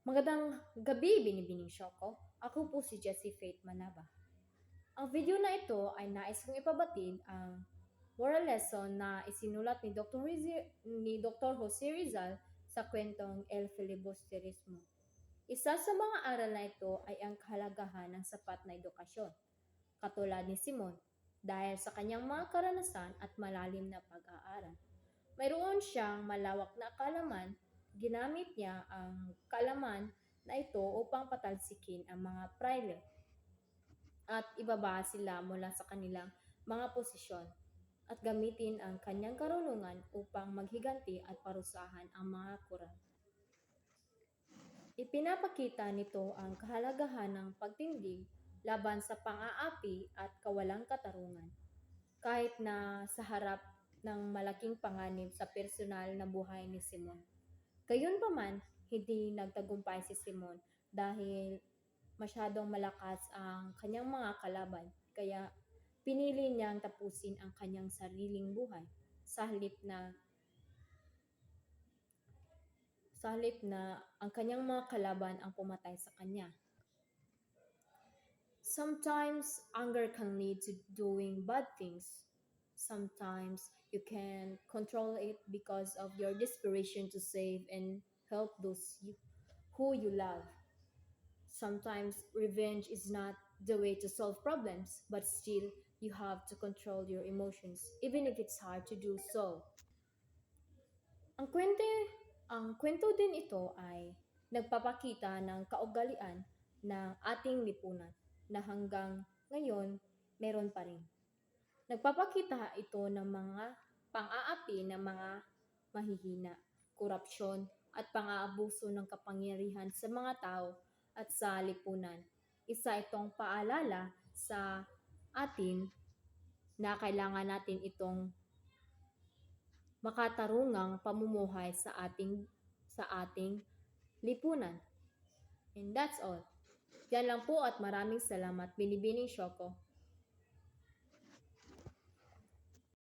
Magandang gabi, Binibining Shoko. Ako po si Jessie Faith Manaba. Ang video na ito ay nais kong ipabatid ang moral lesson na isinulat ni Dr. Jose Rizal sa kwentong El Filibusterismo. Isa sa mga aral na ito ay ang kahalagahan ng sapat na edukasyon, katulad ni Simon, dahil sa kanyang mga karanasan at malalim na pag-aaral. Mayroon siyang malawak na kaalaman, ginamit niya ang kaalaman na ito upang patalsikin ang mga prayle at ibaba sila mula sa kanilang mga posisyon at gamitin ang kanyang karunungan upang maghiganti at parusahan ang mga kurang. Ipinapakita nito ang kahalagahan ng pagtindig laban sa pang-aapi at kawalang katarungan. Kahit na sa harap ng malaking panganib sa personal na buhay ni Simon. Gayunpaman, hindi nagtagumpay si Simon dahil masyadong malakas ang kanyang mga kalaban, kaya pinili niyang tapusin ang kanyang sariling buhay sa halip na ang kanyang mga kalaban ang pumatay sa kanya. Sometimes anger can lead to doing bad things. Sometimes you can control it because of your desperation to save and help who you love. Sometimes revenge is not the way to solve problems, but still you have to control your emotions, even if it's hard to do so. Ang kwento, ang kwento din ito ay nagpapakita ng kaugalian ng ating lipunan na hanggang ngayon meron pa rin. Nagpapakita ito ng mga pang-aapi ng mga mahihina, korupsyon at pang-aabuso ng kapangyarihan sa mga tao at sa lipunan. Isa itong paalala sa atin na kailangan natin itong makatarungang pamumuhay sa ating lipunan. And that's all. Yan lang po at maraming salamat. Binibining Shoko.